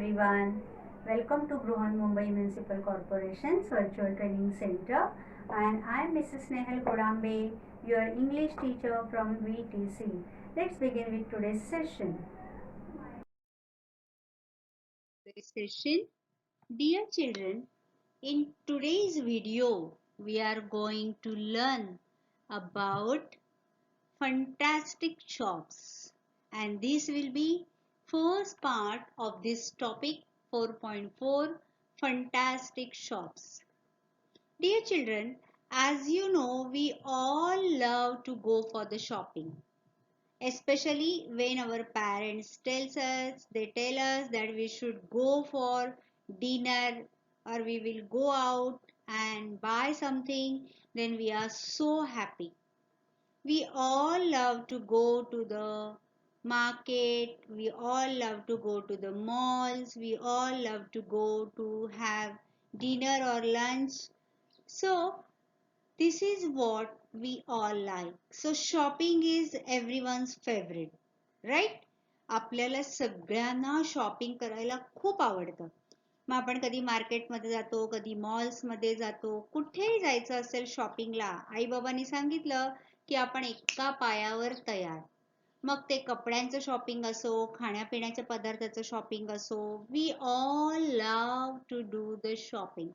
everyone. Welcome to Bruhan Mumbai Municipal Corporation's Virtual Training Center, and I am Mrs. Nehal Kodambe, your English teacher from VTC. Let's begin with today's session. Dear children, in today's video, we are going to learn about fantastic shops, and this will be first part of this topic 4.4 fantastic shops. Dear children, as you know, we all love to go for the shopping, especially when our parents they tell us that we should go for dinner or we will go out and buy something, then we are so happy. We all love to go to the market, we all love to go to the malls, we all love to go to have dinner or lunch. So this is what we all like. So shopping is everyone's favorite, right? आपल्याला सगळ्यांना shopping करायला खूप आवडतं. मग आपण कधी मार्केटमध्ये जातो, कधी मॉल्समध्ये जातो, कुठेही जायचं असेल शॉपिंगला, आई बाबांनी सांगितलं की आपण एका पायावर तयार. मग ते कपड्यांचं शॉपिंग असो, खाण्यापिण्याच्या पदार्थाचं शॉपिंग असो, we all love to do the shopping.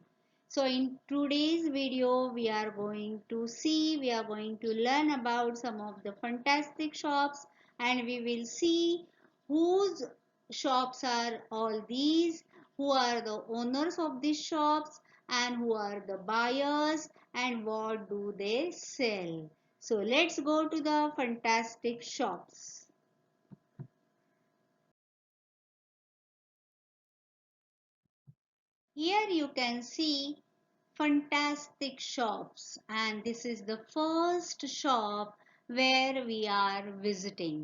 So in today's video, we are going to learn about some of the fantastic shops, and we will see whose shops are all these, who are the owners of these shops, and who are the buyers, and what do they sell. So let's go to the fantastic shops. Here you can see fantastic shops, and this is the first shop where we are visiting.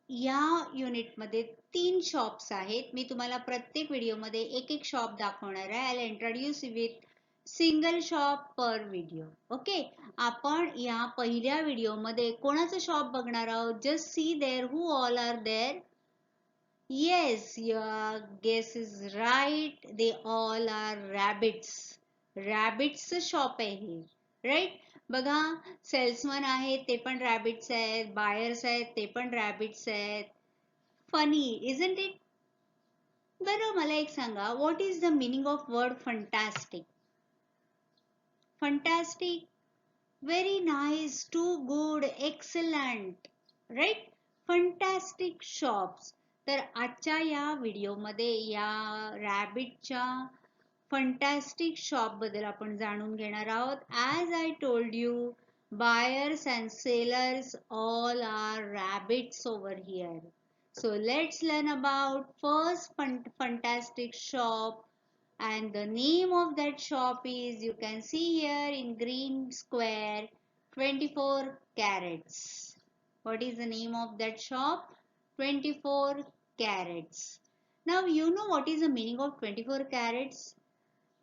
या युनिटमध्ये 3 shops आहेत. मी तुम्हाला प्रत्येक व्हिडिओमध्ये एक shop दाखवणार आहे. I will introduce with single shop per video. Okay, आपण या पहिल्या व्हिडिओमध्ये कोणाचं शॉप बघणार आहोत? Just see there who all are there. Yes, your guess is right. They all are rabbits. Rabbits shop आहे हे, right? बघा, सेल्समन आहेत ते पण रॅबिट्स आहेत, बायर्स आहेत ते पण रॅबिट्स आहेत. Funny, isn't it? बरं, मला एक सांगा, what is the meaning of word fantastic? Fantastic, very nice, too good, excellent, right? Fantastic shops. तर आजच्या या व्हिडिओमध्ये या रॅबिटच्या फंटॅस्टिक शॉप बद्दल आपण जाणून घेणार आहोत. As I told you, buyers and sellers all are rabbits over here. So let's learn about first fantastic shop, and the name of that shop is, you can see here in green square, 24 carats. What is the name of that shop? 24 carats. Now you know what is the meaning of 24 carats.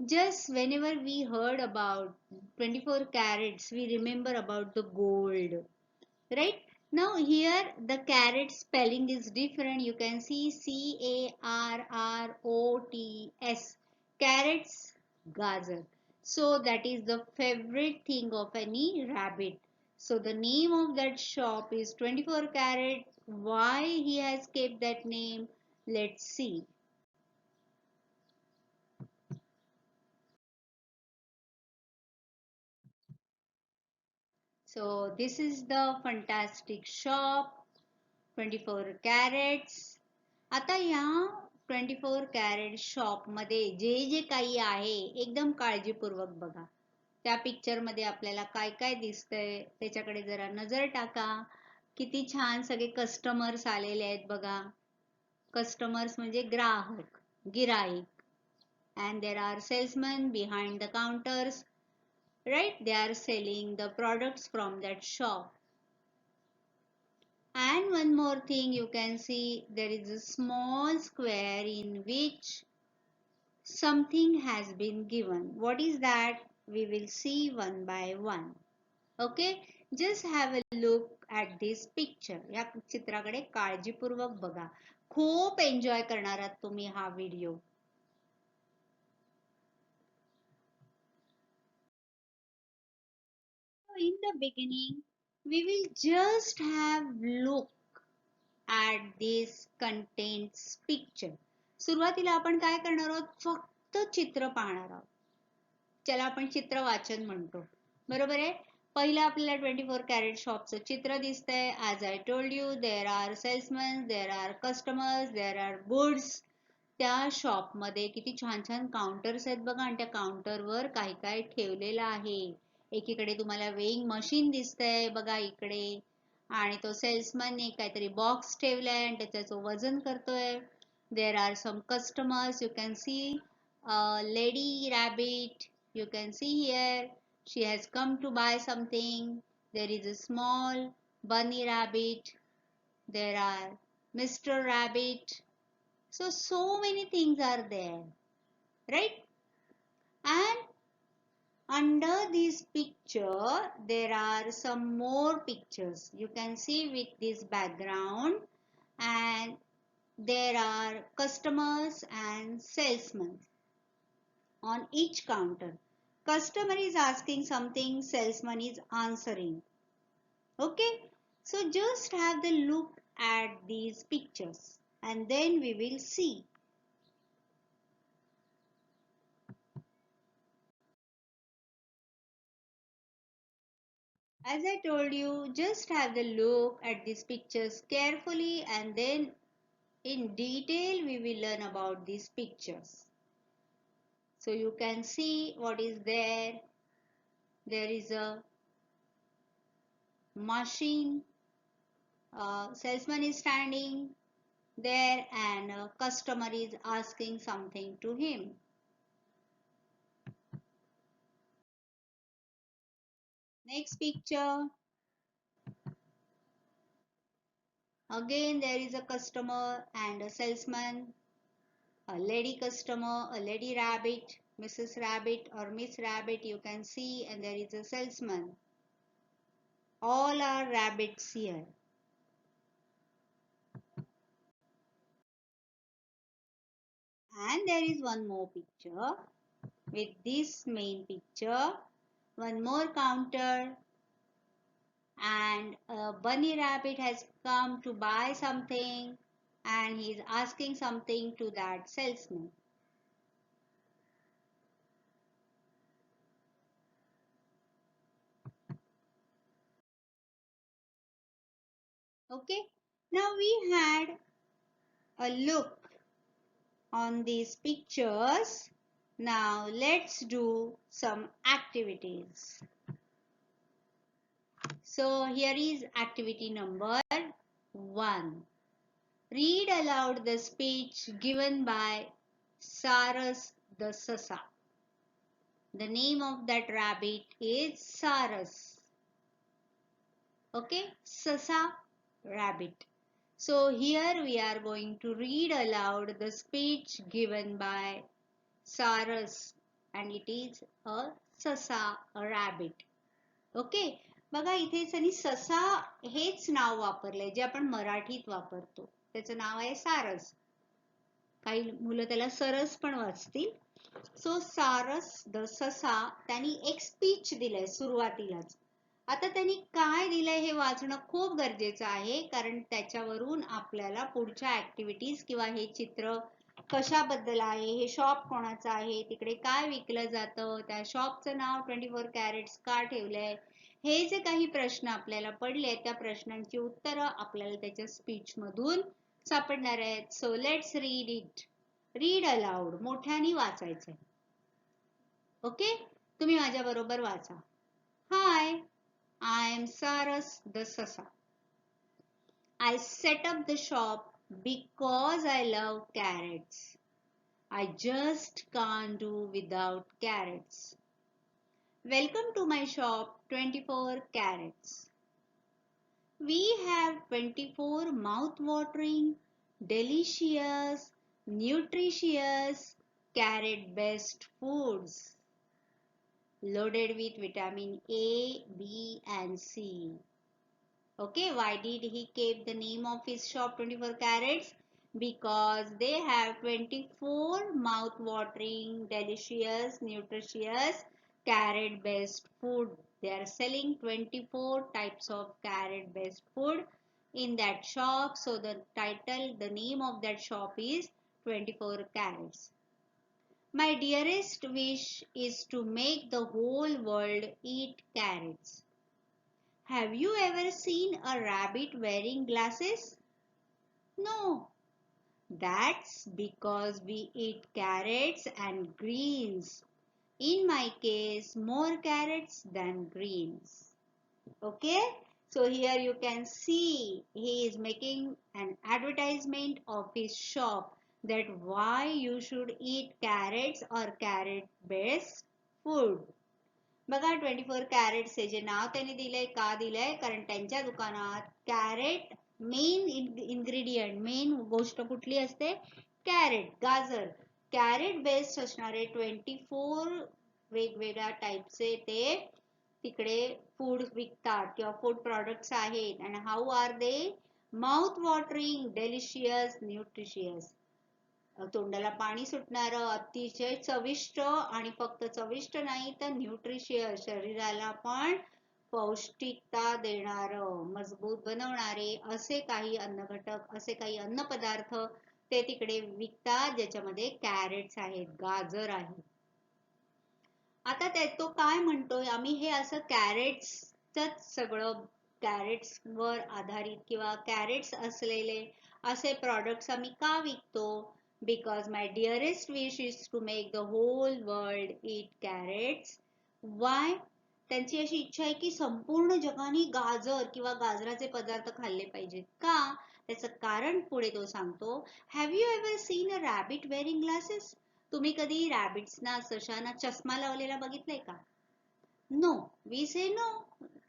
Just whenever we heard about 24 carats, we remember about the gold, right? Now here the carat spelling is different. You can see CARROTS, carrots, gajar. So that is the favorite thing of any rabbit. So the name of that shop is 24 carat. Why he has kept that name? Let's see. So this is the fantastic shop, 24 carats. आता या 24 carat shop मध्ये जे जे काही आहे एकदम काळजीपूर्वक बघा. त्या picture मध्ये आपल्याला काय काय दिसतंय त्याच्याकडे जरा नजर टाका. किती छान सगळे कस्टमर्स आलेले आहेत बघा. कस्टमर्स म्हणजे ग्राहक, गिराईक. and there are salesmen behind the counters, right? They are selling the products from that shop. And one more thing, you can see there is a small square in which something has been given. What is that? We will see one by one. Okay, just have a look at this picture. या चित्राकडे काळजीपूर्वक बघा. खूप enjoy करणार आहात तुम्ही हा video. In the beginning, we will just have look at this contents picture. सुरुवातीला आपण काय करणार आहोत, फक्त चित्र पाहणार आहोत. ज्याला आपण चित्र वाचन म्हणतो, बरोबर आहे. पहिलं आपल्याला 24 कॅरेट शॉपचं चित्र दिसतंय. As I told you, there are salesman, there are customers, there are goods. त्या शॉपमध्ये किती छान छान काउंटर्स आहेत बघा, आणि त्या काउंटरवर काही काय ठेवलेलं आहे. एकीकडे तुम्हाला वेइंग मशीन दिसतंय बघा इकडे, आणि तो सेल्समनने काहीतरी बॉक्स ठेवलाय आणि त्याचं वजन करतोय. There are some customers. You can see lady rabbit. You can see here she has come to buy something. There is a small bunny rabbit. There are Mr. Rabbit. So many things are there, right? And under this picture there are some more pictures. You can see with this background, and there are customers and salesmen on each counter. Customer is asking something, salesman is answering. Okay, so just have the look at these pictures and then we will see. As I told you, just have the look at these pictures carefully and then in detail we will learn about these pictures. So you can see what is there. There is a machine. Salesman is standing there and a customer is asking something to him. Next picture. Again there is a customer and a salesman, a lady customer, a lady rabbit, Mrs. Rabbit or Miss Rabbit you can see, and there is a salesman. All are rabbits here. And there is one more picture with this main picture, one more counter, and a bunny rabbit has come to buy something and he is asking something to that salesman. Okay, now we had a look on these pictures. Now let's do some activities. So here is activity number 1. Read aloud the speech given by Saras the Sasa. The name of that rabbit is Saras. Okay, Sasa rabbit. So here we are going to read aloud the speech given by Saras, and it is a Sasa, a rabbit. Okay, बघा इथे त्यांनी ससा हेच नाव वापरलंय जे आपण मराठीत वापरतो. त्याचं नाव आहे सारस. काही मुलं त्याला सरस पण वाचतील. सो सारस द ससा त्यांनी एक स्पीच दिलंय सुरुवातीलाच. आता त्यांनी काय दिलंय हे वाचणं खूप गरजेचं आहे, कारण त्याच्यावरून आपल्याला पुढच्या ऍक्टिव्हिटीज किंवा हे चित्र कशाबद्दल आहे, हे शॉप कोणाचं आहे, तिकडे काय विकलं जातं, त्या शॉपचं नाव 24 कॅरेट्स का ठेवलंय, हे जे काही प्रश्न आपल्याला पडले त्या प्रश्नांची उत्तरं आपल्याला त्याच्या स्पीच मधून सापडणार आहेत. So let's read it. Read aloud, मोठ्याने वाचायचंय. ओके, तुम्ही माझ्या बरोबर वाचा. हाय, I am Saras the Sasa. I set up the shop because I love carrots. I just can't do without carrots. Welcome to my shop 24 carrots. We have 24 mouth-watering, delicious, nutritious, carrot-based foods loaded with vitamin A, B and C. Okay, why did he keep the name of his shop 24 carrots? because they have 24 mouth-watering, delicious, nutritious carrot-based food. They are selling 24 types of carrot-based food in that shop. So the name of that shop is 24 carrots. My dearest wish is to make the whole world eat carrots. Have you ever seen a rabbit wearing glasses? No. That's because we eat carrots and greens. In my case, more carrots than greens. Okay? So here you can see he is making an advertisement of his shop that why you should eat carrots or carrot based food. बघा 24 carrots हे जे नाव त्यांनी दिलंय का दिलंय कारण त्यांच्या दुकानात carat main ingredient main गोष्ट कुठली असते कॅरेट गाजर कॅरेट बेस्ड असणारे 24 वेगवेगळ्या टाईपचे ते तिकडे फूड विकतात किंवा फूड प्रोडक्ट्स आहेत आणि how are they mouth watering delicious nutritious तोंडाला पाणी सुटणारं अतिशय चविष्ट आणि फक्त चविष्ट नाही तर न्यूट्रिशियस शरीराला पण पौष्टिकता देणारं मजबूत बनवणारे असे काही अन्नघटक असे काही अन्न पदार्थ ते तिकडे विकतात ज्याच्यामध्ये कॅरेट्स आहेत गाजर आहे आता तो काय म्हणतोय आम्ही हे असं कॅरेट्सच सगळं कॅरेट्स वर आधारित किंवा कॅरेट्स असलेले असे प्रॉडक्ट्स आम्ही का विकतो because my dearest wish is to make the whole world eat carrots. Why? त्यांची अशी इच्छा आहे की संपूर्ण जगाने गाजर किंवा गाजराचे पदार्थ खाल्ले पाहिजेत का त्याचं कारण पुढे तो सांगतो have you ever seen a rabbit wearing glasses तुम्ही कधी रॅबिट्सना सशाना चष्मा लावलेला बघितलाय का no we say no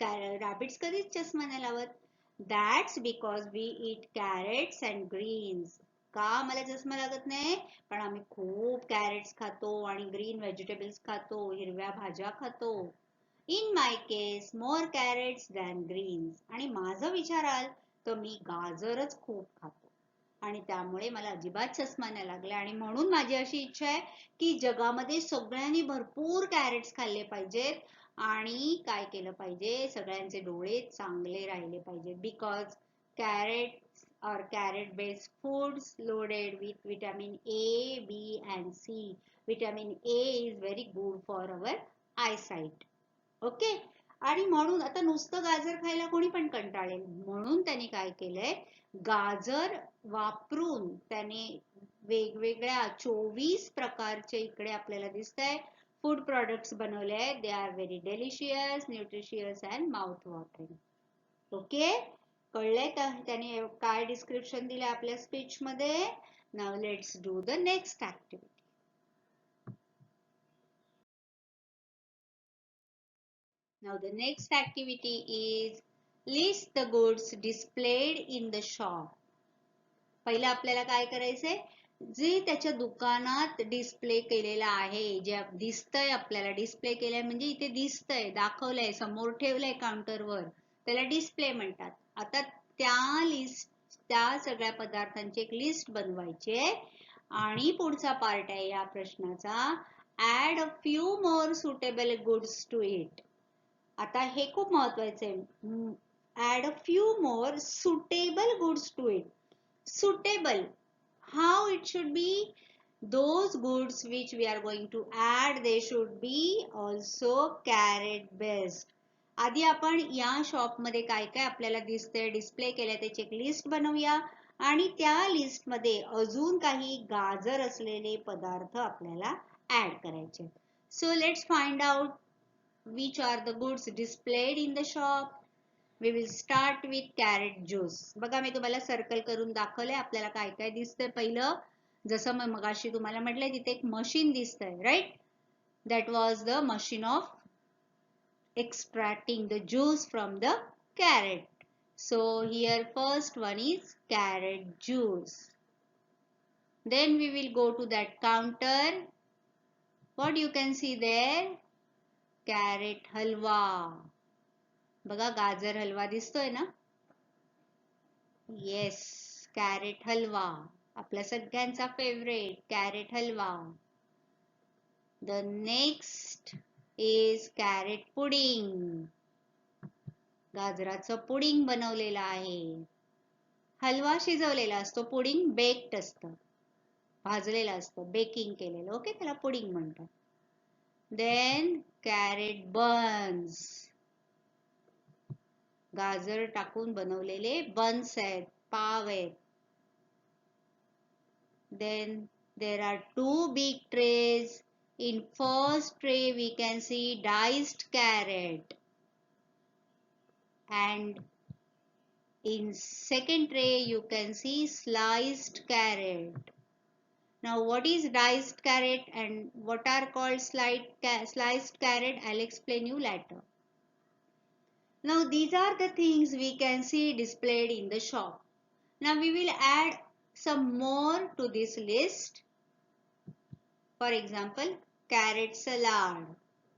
rabbits कधीच चष्मा नाही लावत that's because we eat carrots and greens का मला चष्मा लागत नाही पण आम्ही खूप कॅरेट्स खातो आणि ग्रीन व्हेजिटेबल्स खातो हिरव्या भाज्या खातो in my case more carrots than greens आणि माझं विचाराल तर मी गाजरच खूप खातो आणि त्यामुळे मला अजिबात चष्मा नाही लागला आणि म्हणून माझी अशी इच्छा आहे की जगामध्ये सगळ्यांनी भरपूर कॅरेट्स खाल्ले पाहिजेत आणि काय केलं पाहिजे सगळ्यांचे डोळे चांगले राहिले पाहिजेत because carrot or carrot based foods loaded with vitamin A, B and C. Vitamin A is very good for our eyesight. Okay? आणि म्हणून आता नुसतं गाजर खायला कोणी पण कंटाळेल म्हणून त्याने काय केलंय गाजर वापरून त्याने वेगवेगळ्या 24 प्रकारचे इकडे आपल्याला दिसतंय फूड प्रोडक्ट्स बनवले आहेत they are very delicious nutritious and mouth watering okay कळलंय का त्याने काय डिस्क्रिप्शन दिले आपल्या स्पीच मध्ये now let's do the next activity now the next activity is list the goods displayed in the shop पहिलं आपल्याला काय करायचंय जे त्याच्या दुकानात डिस्प्ले केलेलं आहे जे दिसतंय आपल्याला डिस्प्ले केलंय म्हणजे इथे दिसतंय दाखवलंय समोर ठेवलंय काउंटरवर त्याला डिस्प्ले म्हणतात आता त्या सगळ्या पदार्थांची एक लिस्ट बनवायची आहे आणि पुढचा पार्ट आहे या प्रश्नाचा add a few more suitable goods to it आता हे खूप महत्वाचं आहे add a few more suitable goods to it suitable how it should be those goods which we are going to add they should be also carrot based आधी आपण या shop मध्ये काय काय आपल्याला दिसतंय डिस्प्ले केलंय त्याची एक लिस्ट बनवूया आणि त्या लिस्ट मध्ये अजून काही गाजर असलेले पदार्थ आपल्याला ऍड करायचे so let's find out which are the goods displayed in the shop we will start with carrot juice बघा मी तुम्हाला सर्कल करून दाखवलंय आपल्याला काय काय दिसतंय पहिलं जसं मगाशी तुम्हाला म्हटलंय तिथे एक मशीन दिसतंय right that was the machine of extracting the juice from the carrot so here first one is carrot juice then we will go to that counter what you can see there carrot halwa बघा गाजर हलवा दिसतोय ना yes carat halwa आपल्या सगळ्यांचा favourite carrot halwa. The next is carrot pudding. गाजराचं pudding बनवलेलं आहे. हलवा शिजवलेला असतो, पुडिंग बेक्ड असतं, भाजलेलं असतं, बेकिंग केलेलं. ओके, त्याला पुडिंग म्हणतात. Then carrot buns. गाजर टाकून बनवलेले बन्स आहेत, पाव आहेत. Then there are two big trays. In first tray we can see diced carrot, and in second tray you can see sliced carrot. Now what is diced carrot and what are called sliced carrot, I'll explain you later. Now these are the things we can see displayed in the shop. Now we will add some more to this list. For example, carrot salad,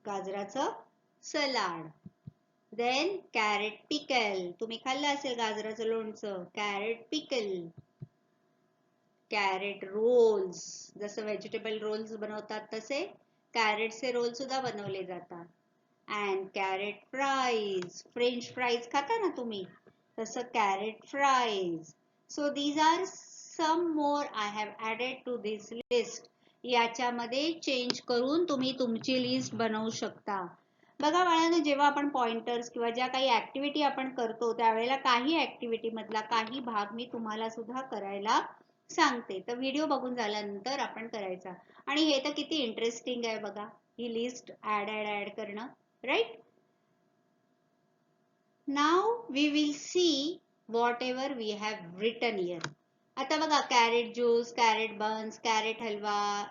गाजराचं salad. Then carrot pickle, तुम्ही खाल्लं असेल गाजराचं लोणचं, carrot pickle. Carrot rolls, जसं vegetable roles बनवतात तसे कॅरेटचे role सुद्धा बनवले जातात. And carrot fries, French fries खाता ना तुम्ही, तसं carrot fries. So these are some more I have added to this list. याच्यामध्ये चेंज करून तुम्ही तुमची लिस्ट बनवू शकता. बघा बाळांनो, जेव्हा आपण पॉइंटर्स किंवा ज्या काही ऍक्टिव्हिटी आपण करतो त्यावेळेला काही ऍक्टिव्हिटी मधला काही भाग मी तुम्हाला सुद्धा करायला सांगते. तर व्हिडिओ बघून झाल्यानंतर आपण करायचा. आणि हे तर किती इंटरेस्टिंग आहे बघा, ही लिस्ट ऍड करणं, right. Now we will see whatever we have written here. आता बघा, carrot juice, carrot buns, carrot halwa,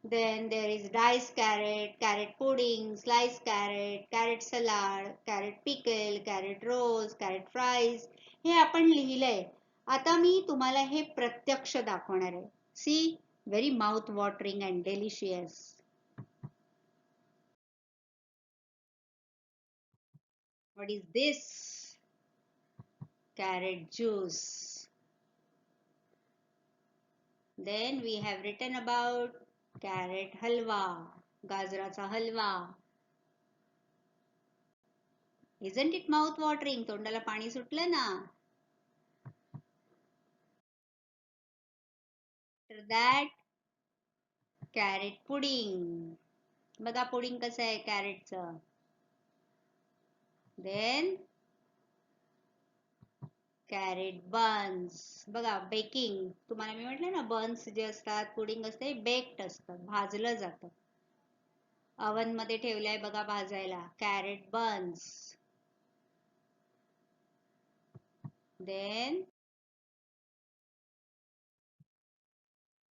then there is diced carrot, carrot pudding, sliced carrot, carrot salad, carrot pickle, carrot rolls, carrot fries. हे आपण लिहिलंय. आता मी तुम्हाला हे प्रत्यक्ष दाखवणार आहे. See, very mouth watering and delicious. What is this? Carrot juice. Then we have written about carrot halwa, गाजराचा हलवा. Isn't it mouth watering? तोंडाला पाणी सुटलं ना. After that, carrot pudding. बघा पुडिंग कसं आहे कॅरेटचं. Then carrot buns. बघा बेकिंग, तुम्हाला मी म्हटलं ना, बन्स जे असतात, पुडिंग असते, बेक्ड असतं, भाजलं जातं. ओव्हन मध्ये ठेवलंय बघा भाजायला, carrot buns. Then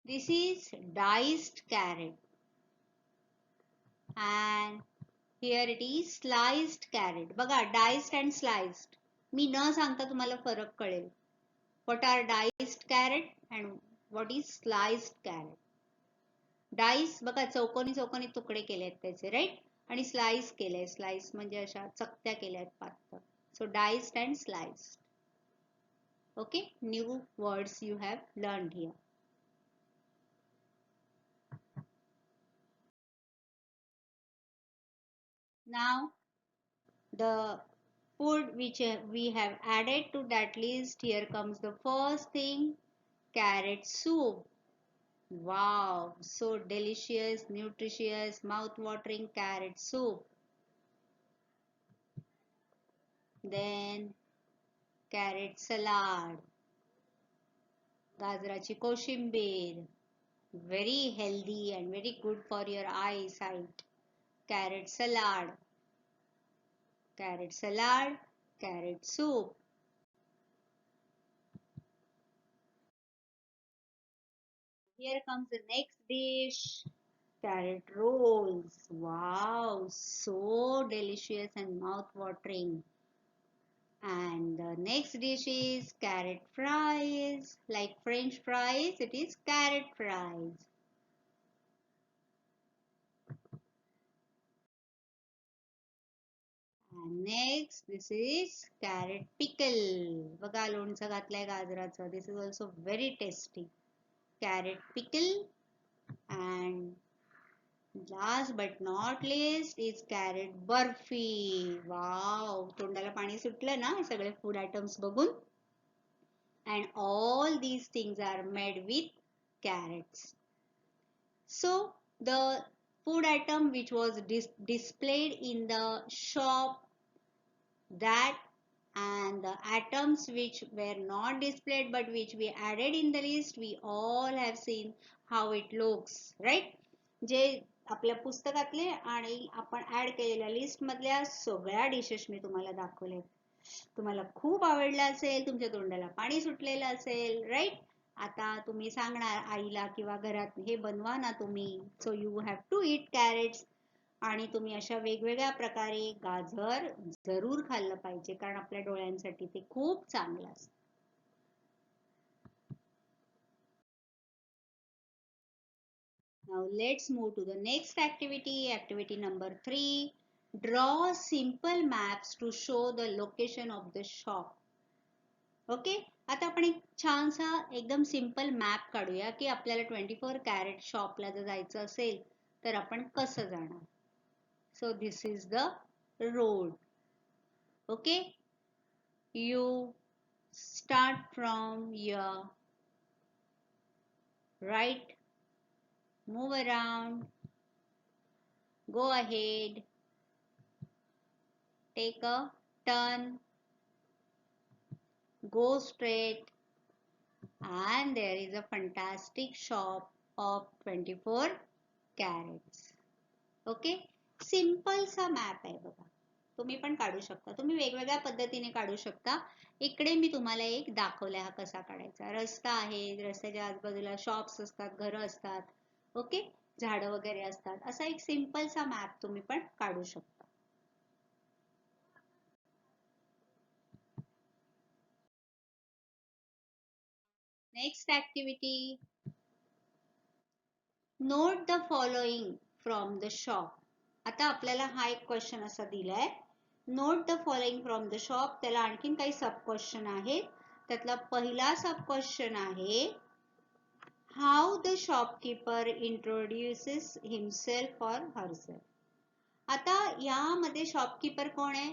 this is diced carrot and here it is sliced carrot. बघा, diced and sliced, मी न सांगता तुम्हाला फरक कळेल. What are diced carrot and what is sliced carrot? Dice बघा, चौकोनी चौकोनी तुकडे केलेत त्याचे, राईट, आणि स्लाइस केले. स्लाइस म्हणजे अशा चकत्या केल्यात पातळ. So diced and sliced. Okay, new words you have learned here. Now the food which we have added to that list, here comes the first thing, carrot soup. Wow, so delicious, nutritious, mouth-watering carrot soup. Then carrot salad, गाजराची koshimbir, very healthy and very good for your eyesight. Carrot salad, carrot soup. Here comes the next dish, carrot rolls. Wow, so delicious and mouth-watering. And the next dish is carrot fries. Like French fries, it is carrot fries. And next, this is carrot pickle. बघा, लोणचं घातलंय गाजराचं. This is also very tasty. carrot pickle, and last but not least is carrot burfi. Wow, तोंडाला पाणी सुटलं ना हे सगळे food items बघून. And all these things are made with carrots. So the food item which was displayed in the shop, that and the items which were not displayed but which we added in the list, we all have seen how it looks, right? जे आपल्या पुस्तकातले आणि आपण add केलेल्या list मधल्या सगळ्या dishes मी तुम्हाला दाखवले. तुम्हाला खूप आवडलं असेल, तुमच्या तोंडाला पाणी सुटलेलं असेल, राईट? आता तुम्ही सांगणार आईला किंवा घरात हे बनवा ना तुम्ही. So you have to eat carrots. आणि तुम्ही अशा वेगवेगळ्या प्रकारे गाजर जरूर खाल्लं पाहिजे, कारण आपल्या डोळ्यांसाठी ते खूप चांगलं असतं. Now let's move to the next activity. Activity number 3. Draw simple maps to show the location of the shop. Okay, आता आपण एक छानसा एकदम सिंपल मॅप काढूया की आपल्याला 24 कॅरेट शॉपला जर जायचं असेल तर आपण कसं जाणार. So this is the road. Okay, you start from your right, move around, go ahead, take a turn, go straight, and there is a fantastic shop of 24 carats. Okay, simple सा map आहे बघा. तुम्ही पण काढू शकता, तुम्ही वेगवेगळ्या पद्धतीने काढू शकता. इकडे मी तुम्हाला एक दाखवलाय हा कसा काढायचा. रस्ता आहे, रस्त्याच्या आजूबाजूला शॉप्स असतात, घरं असतात, ओके, झाडं वगैरे असतात. असा एक सिंपल सा मॅप तुम्ही पण काढू शकता. Next activity, note the following from the shop. आता आपल्याला हा एक क्वेश्चन असा दिलाय, note the following from the shop. त्याला आणखीन काही सब क्वेश्चन आहेत. त्यातला पहिला सब क्वेश्चन आहे, how the shopkeeper introduces himself or herself. आता यामध्ये शॉपकीपर कोण आहे?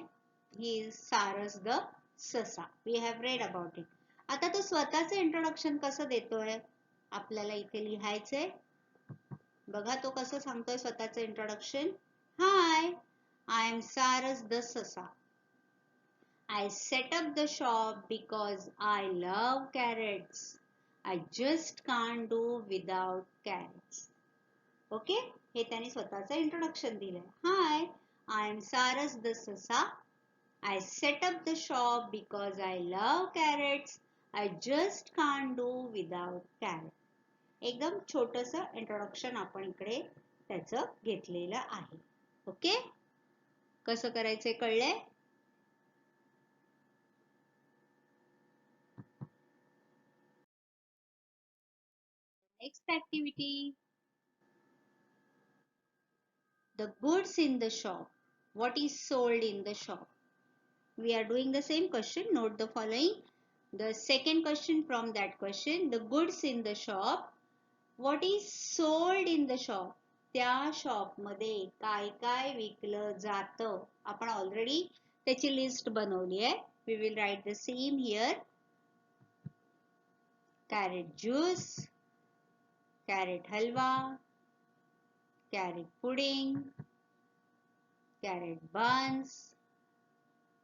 ही इज सारस द ससा. We have read about it. आता तो स्वतःचं इंट्रोडक्शन कसं देतोय आपल्याला इथे लिहायचंय बघा. तो कसं सांगतोय स्वतःचं introduction. Hi, I am Saras the Sasa. I set up the shop because I love carrots. I just can't do without carrots. Okay? हे त्यांनी स्वतःचं इंट्रोडक्शन दिलंय. Hi, I am Saras the Sasa. I set up the shop because I love carrots. I just can't do without carrots. एकदम छोटंसं introduction आपण इकडे त्याचं घेतलेलं आहे. ओके, कसं करायचंय कळलंय? Next activity, the goods in the shop. What is sold in the shop? We are doing the same question. Note the following. The second question from that question, the goods in the shop. What is sold in the shop? त्या shop मध्ये काय काय विकलं जातं आपण already त्याची list बनवली आहे. We will write the same here. Carrot juice, carrot halwa, carrot pudding, carrot buns,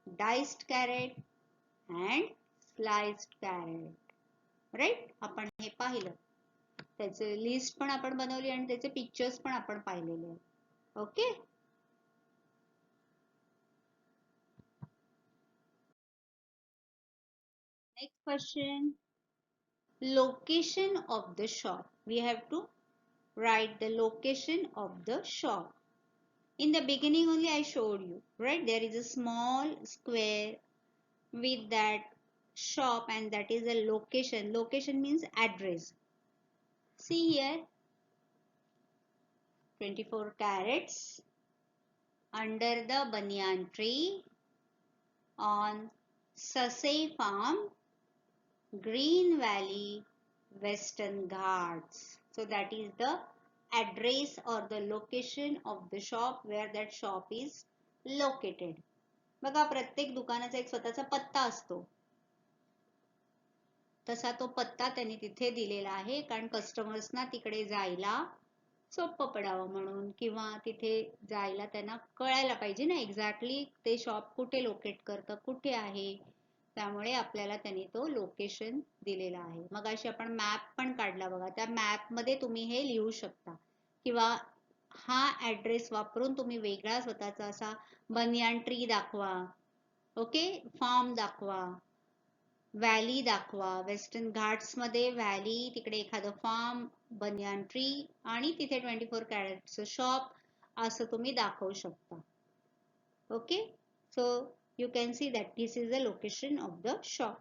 diced carrot and sliced carrot. Right, आपण हे पाहिलं, त्याचे लिस्ट पण आपण बनवली आणि त्याचे पिक्चर्स पण आपण पाहिलेले. Okay, next question, location of the shop. We have to write the location of the shop. In the beginning only I showed you, right? There is a small square with that shop and that is a location. Location means address. See here, 24 carats under the banyan tree on Sasay Farm, Green Valley, Western Ghats. So that is the address or the location of the shop where that shop is located. बघा प्रत्येक दुकानाचा एक स्वतःचा पत्ता असतो. तसा तो पत्ता त्यांनी तिथे दिलेला आहे कारण कस्टमर्सना तिकडे जायला सोपं पडावं म्हणून किंवा तिथे जायला त्यांना कळायला पाहिजे ना एक्झॅक्टली ते शॉप कुठे लोकेट करतं, कुठे आहे. त्यामुळे आपल्याला त्यांनी तो लोकेशन दिलेला आहे. मग अशी आपण मॅप पण काढला बघा. त्या मॅप मध्ये तुम्ही हे लिहू शकता किंवा हा ऍड्रेस वापरून तुम्ही वेगळा स्वतःचा असा बनियान ट्री दाखवा, ओके, फार्म दाखवा, व्हॅली दाखवा. वेस्टर्न घाट्स मध्ये व्हॅली, तिकडे एखादं फार्म, बनियान ट्री आणि तिथे 24 कॅरेटचं शॉप असं तुम्ही दाखवू शकता. Okay, so you can see that this is the location of the shop.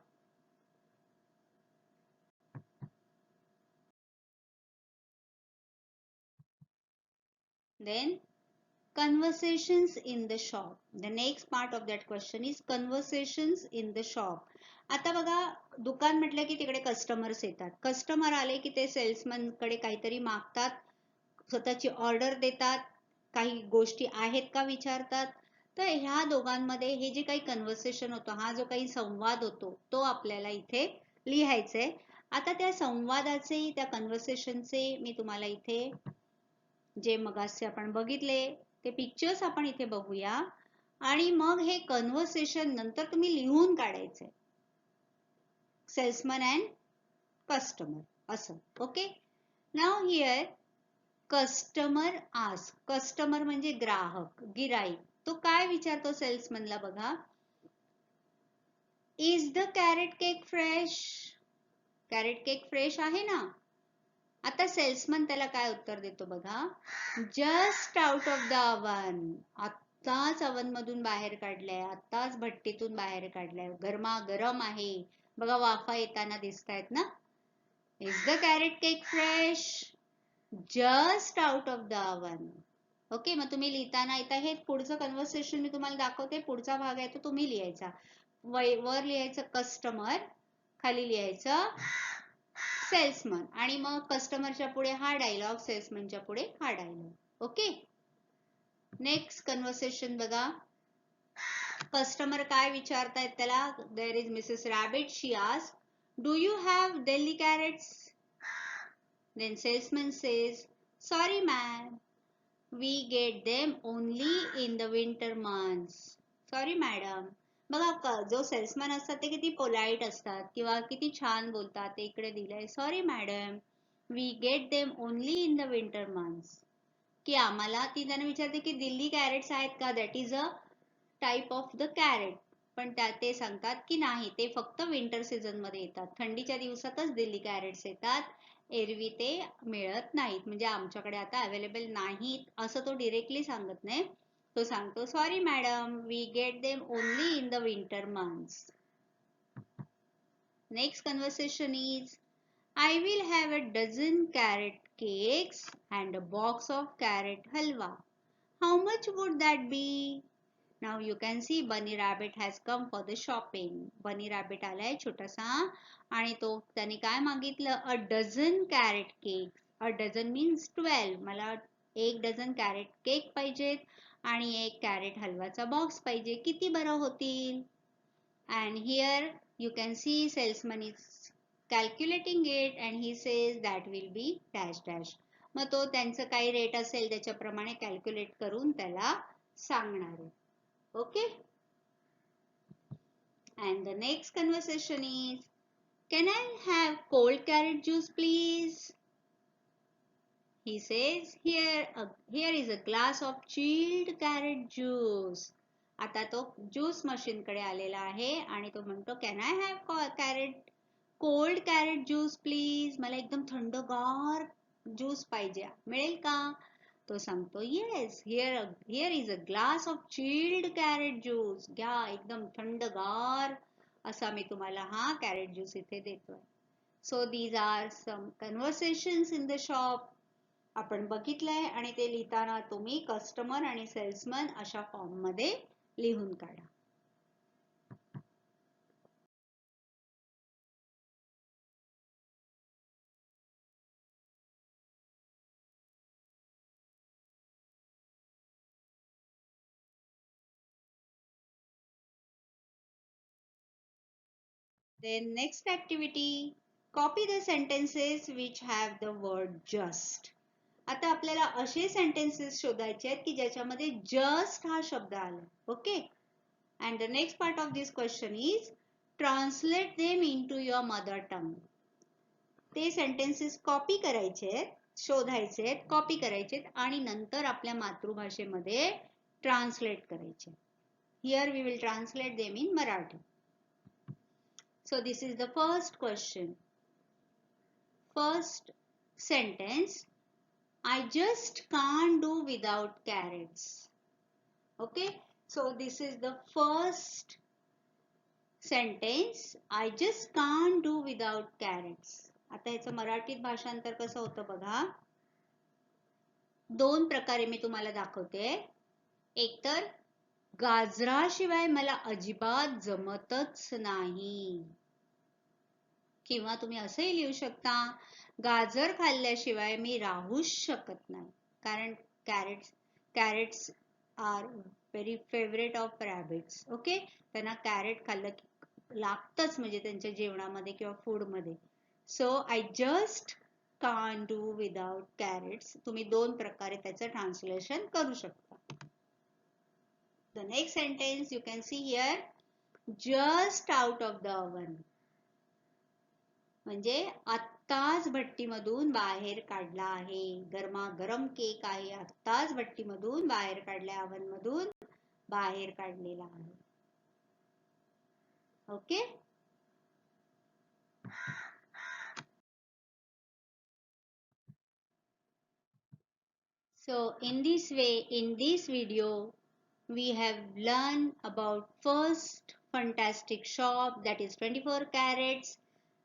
Then conversations in the shop. The next part of that question is conversations in the shop. आता बघा दुकान म्हटलं की तिकडे कस्टमर्स येतात. कस्टमर आले की ते सेल्समन कडे काहीतरी मागतात, स्वतःची ऑर्डर देतात, काही गोष्टी आहेत का विचारतात. तर ह्या दोघांमध्ये हे जे काही कन्व्हर्सेशन होतं, हा जो काही संवाद होतो तो आपल्याला इथे लिहायचंय. आता त्या संवादाचे, त्या कन्व्हर्सेशनचे मी तुम्हाला इथे जे मगाशी आपण बघितले ते पिक्चर्स आपण इथे बघूया आणि मग हे कन्व्हर्सेशन नंतर तुम्ही लिहून काढायचंय. सेल्समन अँड कस्टमर असं. Okay, now here customer ask. Customer म्हणजे ग्राहक, गिराईक. तो काय विचारतो सेल्समनला बघा. Is the carrot cake fresh? Carrot cake fresh आहे ना? आता सेल्समन त्याला काय उत्तर देतो बघा. Just out of the oven. आत्ताच अवन मधून बाहेर काढलाय, आत्ताच भट्टीतून बाहेर काढलाय, गरमा गरम आहे बघा, वाफा येताना दिसतायत ना. Is the carrot cake fresh? Just out of the oven. Okay, मग तुम्ही लिहिताना इथं हे पुढचं कन्व्हर्सेशन मी तुम्हाला दाखवते. पुढचा भाग आहे तो तुम्ही लिहायचा. वर लिहायचं कस्टमर, खाली लिहायचं सेल्समन आणि मग कस्टमरच्या पुढे हा डायलॉग, सेल्समनच्या पुढे हा डायलॉग. ओके, नेक्स्ट कन्व्हर्सेशन बघा. कस्टमर काय विचारतायत त्याला. There is Mrs Rabbit. She asked, do you have Delhi carrots? Then salesman says, sorry ma'am, we get them only in the winter months. Sorry madam. बघा जो salesman असतात ते किती polite असतात किंवा किती छान बोलतात. ते इकडे दिलंय sorry madam, we get them only in the winter months. की आम्हाला, ती त्यांना विचारते की दिल्ली कॅरेट्स आहेत का. That is a type of the carrot. पण ते सांगतात की नाही, ते फक्त विंटर सीझन मध्ये येतात, थंडीच्या दिवसातच दिल्ली कॅरेट्स येतात, एरवी ते मिळत नाहीत, म्हणजे आमच्याकडे आता अवेलेबल नाहीत असं तो डिरेक्टली सांगत नाही. तो सांगतो sorry madam, we get them only in the winter months. Next conversation is, I will have a dozen carrot cakes and a box of carrot halwa. How much would that be? Now you can see Bunny Rabbit has come for the shopping. Bunny Rabbit आलाय छोटासा आणि तो त्याने काय मागितलं. A dozen carrot cakes. A dozen means 12. मला 1 dozen carat cake पाहिजेत आणि 1 कॅरेट हलवाचा बॉक्स पाहिजे. किती बरं होतील? And here you can see salesman is calculating it and he says that will be dash dash. मग तो त्यांचं काही रेट असेल त्याच्याप्रमाणे कॅल्क्युलेट करून त्याला सांगणार आहे. Okay, and the next conversation is, can I have cold carrot juice please? He says, here is a glass of chilled carrot juice. आता तो ज्यूस मशीन कडे आलेला आहे आणि तो म्हणतो can I have cold carrot juice please? मला एकदम थंडगार ज्यूस पाहिजे, मिळेल का? तो सांगतो yes, here is a glass of chilled carrot juice. घ्या, एकदम थंडगार असा मी तुम्हाला हा कॅरेट ज्यूस इथे देतोय. So these are some conversations in the shop. आपण बघितलंय आणि ते लिहिताना तुम्ही कस्टमर आणि सेल्समन अशा फॉर्म मध्ये लिहून काढा. Then next activity, copy the sentences which have the word just. आता आपल्याला असे सेंटेन्सेस शोधायचे आहेत की ज्याच्यामध्ये जस्ट हा शब्द आला. Okay. And the next part of this question is translate them into your mother tongue. ते सेंटेन्सेस कॉपी करायचे आहेत, शोधायचे आहेत, कॉपी करायचे आहेत आणि नंतर आपल्या मातृभाषेमध्ये ट्रान्सलेट करायचे. Here we will translate them in Marathi. So this is the first question. First sentence, I just can't do without carrots. Okay, so this is the first sentence, I just can't do without carrots. आता याचं मराठीत भाषांतर कसं होतं बघा. दोन प्रकारे मी तुम्हाला दाखवते. एक तर गाजराशिवाय मला अजिबात जमतच नाही. किंवा तुम्ही असंही लिहू शकता, गाजर खाल्ल्याशिवाय मी राहूच शकत नाही. कारण carrots are very favourite of rabbits. Okay, त्यांना कॅरेट खाल्लं की लागतंच, म्हणजे त्यांच्या जेवणामध्ये किंवा फूडमध्ये. So I just can't do without carrots. तुम्ही दोन प्रकारे त्याचं ट्रान्सलेशन करू शकता. The next sentence you can see here, just out of the oven. म्हणजे आत्ताच भट्टीमधून बाहेर काढला आहे. गरमागरम केक आहे, आत्ताच भट्टीमधून बाहेर काढल्या, ओव्हन मधून बाहेर काढलेला आहे. Okay. So in this way, in this video, we have learned about first fantastic shop, that is 24 carats.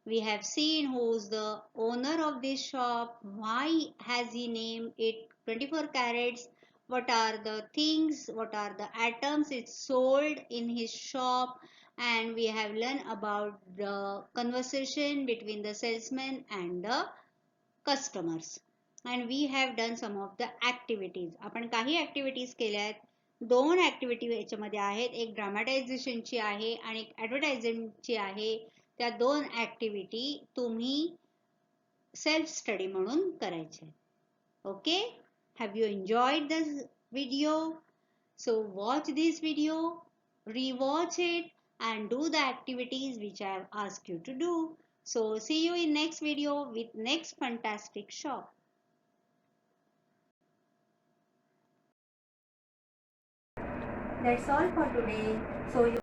We have seen who's the owner of this shop, why has he named it 24 carats, what are the things, what are the items it's sold in his shop, and we have learned about the conversation between the salesman and the customers. And we have done some of the activities. आपण काही activities केल्या आहेत. दोन activity याच्यामध्ये आहेत. एक ड्रामाटायझेशनची आहे आणि एक ऍडव्हर्टायझिंगची आहे. त्या दोन ऍक्टिव्हिटी तुम्ही सेल्फ स्टडी म्हणून करायचे. Okay, have you enjoyed the video? So watch this video, rewatch it and do the activities which I have asked you to do. So see you in next video with next fantastic shop. That's all for today. So you